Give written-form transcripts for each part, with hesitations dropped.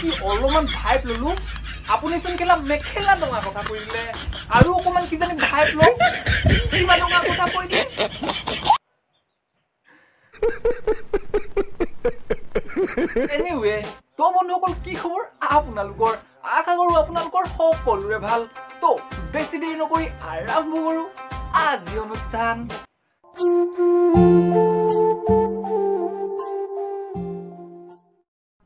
কি অলপমান ভাইব ললো আপুনি চোন কেলা মেখেলা ডঙা কথা কৈ দিলে আৰু অকমান কিজানি ভাইব ল কিবা ডঙা কথা কৈ দিয়ে এনিৱে তো বন্ধুসকল কি খবৰ আপোনালোকৰ আশা কৰো আপোনালোকৰ সকলোৰে ভাল তো বেছি দেৰি নকৰি আৰম্ভ কৰো আজি অনুষ্ঠান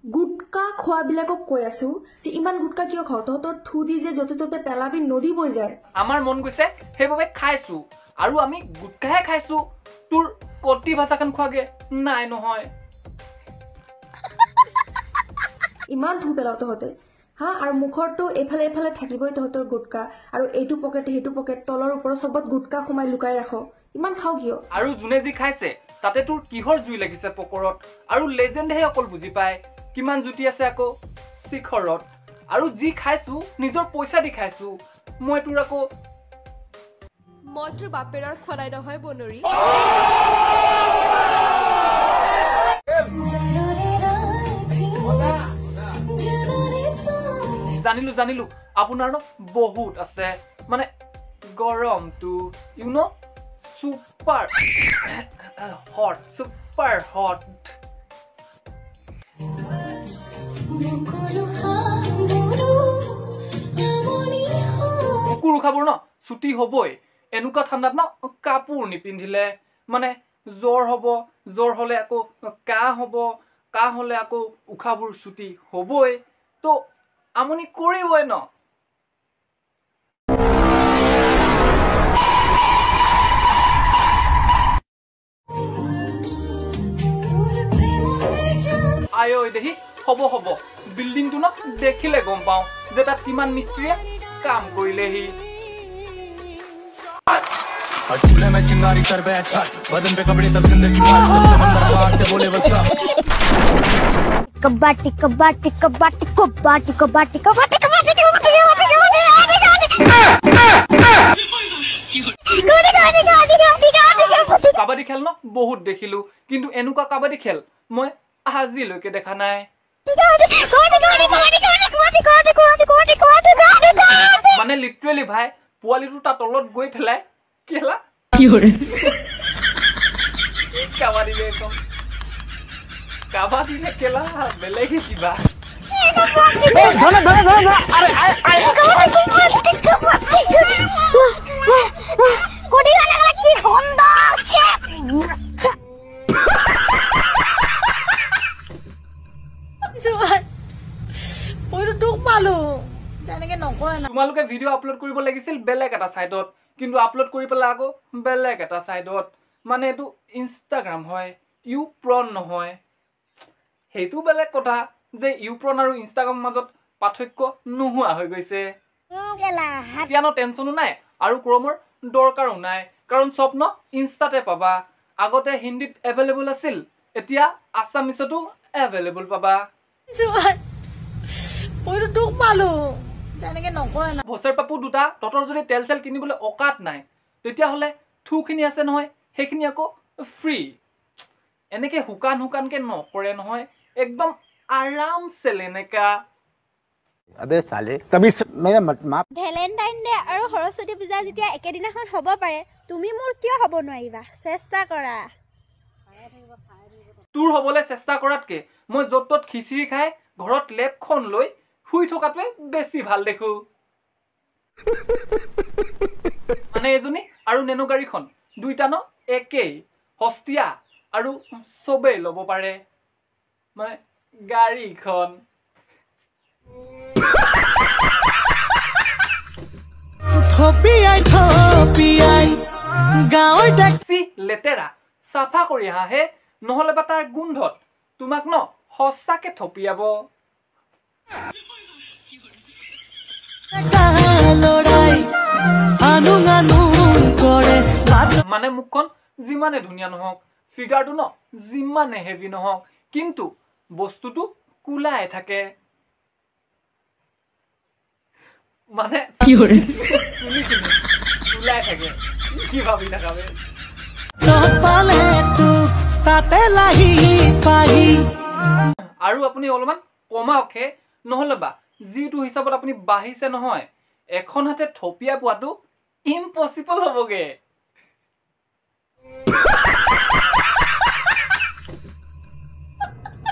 গুটকা খোৱাবিলাকক কৈ আছো যে ইমান গুটকা কিয় খাও তহঁতৰ থু দি যে যতে ততে পেলাবি নদী বৈ যায় আমাৰ মন গৈছে সেইবাবে খাইছো আৰু আমি গুটকাহে খাইছো তোৰ কটি ভাষাখন খোৱাগে নাই নহয় ইমান থু পেলাও তহঁতে হা আৰু মুখৰটো এফালে এফালে থাকিবই তহঁতৰ গুটকা আৰু এইটো পকেট সেইটো পকেট তলৰ ওপৰত চবত গুটকা সোমাই লুকাই ৰাখ ইমান খাও কিয় আৰু যোনে যি খাইছে তাতে তোৰ কিহৰ জুই লাগিছে পকৰত আৰু লেজেণ্ডহে অকল বুজি পায় কিমান জুতি আছে আকৌ শিখৰত আৰু যি খাইছো নিজৰ পইচা দি খাইছো মই তোৰ আকৌ মই তোৰ বাপেৰৰ খোৱাই নহয় বনৰি জানিলো আপোনাৰ ন বহুত আছে মানে গৰমটো ইউ ন সুপাৰ হট কুকুৰ খাবৰ ন ছুটি হবই এনেকুৱা ঠাণ্ডাত ন কাপোৰ নিপিন্ধিলে মানে জ্বৰ হলে আকৌ কাহ হলে আকৌ উশাহবোৰ ছুটি হবই তো আমনি কৰিবই ন আয়ো দেহি হব বিল্ডিংটো ন দেখিলে গম পাওঁ যে তাত কিমান মিস্ত্ৰীয়ে কাম কৰিলেহি चूल्हे में चिंगारी सर पे अच्छा बदन पे कपड़े तब जिंदगी समंदर पार से बोले बस कबाटी कबाटी कबाटी कबाटी कबाटी कबाटी কাবাডী খেল ন বহুত দেখিলো কিন্তু এনেকুৱা কাবাডী খেল মই আজিলৈকে দেখা নাই মানে লিটাৰেলি ভাই পোৱালিটো তাৰ তলত গৈ পেলাই কেলা কি হৰে কাবাডী একদম কাবাডী কেলা বেলেগে কিবা তোমালোকে ভিডিঅ' আপলোড কৰিব লাগিছিল বেলেগ এটা সাইটত কিন্তু আপলোড কৰি পেলাই আকৌ বেলেগ এটা সাইটত মানে এইটো ইনষ্টাগ্ৰাম হয় ইউপ্ৰন নহয় সেইটো বেলেগ কথা যে ইউপ্ৰন আৰু ইনষ্টাগ্ৰামৰ মাজত পাৰ্থক্য নোহোৱা হৈ গৈছে এতিয়া টেনচনো নাই আৰু ক্ৰমৰ দৰকাৰো নাই কাৰণ চব ন ইনষ্টাতে পাবা আগতে হিন্দীত এভেইলেবল আছিল এতিয়া আছামিছতো এভেইলেবল পাবা ভোচৰ পাপু দুটা ততৰ যদি তেল চেল কিনিবলৈ অকাত নাই তেতিয়াহ'লে থুখিনি আছে নহয় সেইখিনি আকৌ ফ্ৰী এনেকে হুকানকে নকৰে নহয় একদম আৰাম চে লেনেকা अबे साले कभी मेरा माफ ভ্যালেন্টাইন ডে আৰু সৰস্বতী পূজা যেতিয়া একেদিনাখন হ'ব পাৰে তুমি মোৰ কিয় হ'ব নোৱাৰিবা চেষ্টা কৰা তোৰ হ'বলৈ চেষ্টা কৰাতকে মই য'ত ত'ত খিচিৰি খাই ঘৰত লেপখন লৈ শুই থকাটোৱে বেছি ভাল দেখো মানে এজনী আৰু নেনো গাড়ীখন দুইটা ন একেই হস্তিয়া আৰু চবেই ল'ব পাৰে মানে গাড়ীখন গাঁৱৰ টেক্সি লেতেৰা চাফা কৰি আহে নহলে বা তাৰ গোন্ধত তোমাক ন সঁচাকে থপিয়াব মানে মুখখন যিমানে ধুনীয়া নহওক ফিগাৰটো ন যিমানে হেভি নহওক কিন্তু বস্তুটো কুলাই থাকে মানে কি হৰে কুলাই থাকে কি ভাবি থাকাবে আৰু আপুনি অলপমান কমাওকে নহ'লে বা যিটো হিচাপত আপুনি বাঢ়িছে নহয় এখন হাতে থপিয়া পোৱাটো ইম্পচিবল হ'বগে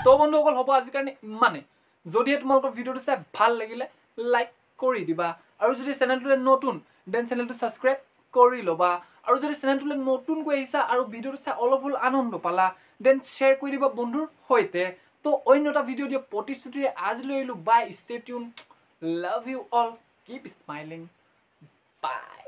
তো বন্ধুসকল হ'ব আজিৰ কাৰণে ইমানে যদিহে তোমালোকৰ ভিডিঅ'টো চাই ভাল লাগিলে লাইক কৰি দিবা আৰু যদি চেনেলটোলৈ নতুন দেন চেনেলটো ছাবস্ক্ৰাইব কৰি ল'বা আৰু যদি চেনেলটোলৈ নতুনকৈ আহিছা আৰু ভিডিঅ'টো চাই অলপ হ'ল আনন্দ পালা দেন শ্বেয়াৰ কৰি দিবা বন্ধুৰ সৈতে তো অন্য এটা ভিডিঅ' দিয়া প্ৰতিশ্ৰুতিৰে আজিলৈ আহিলোঁ bye stay tuned love you all keep smiling by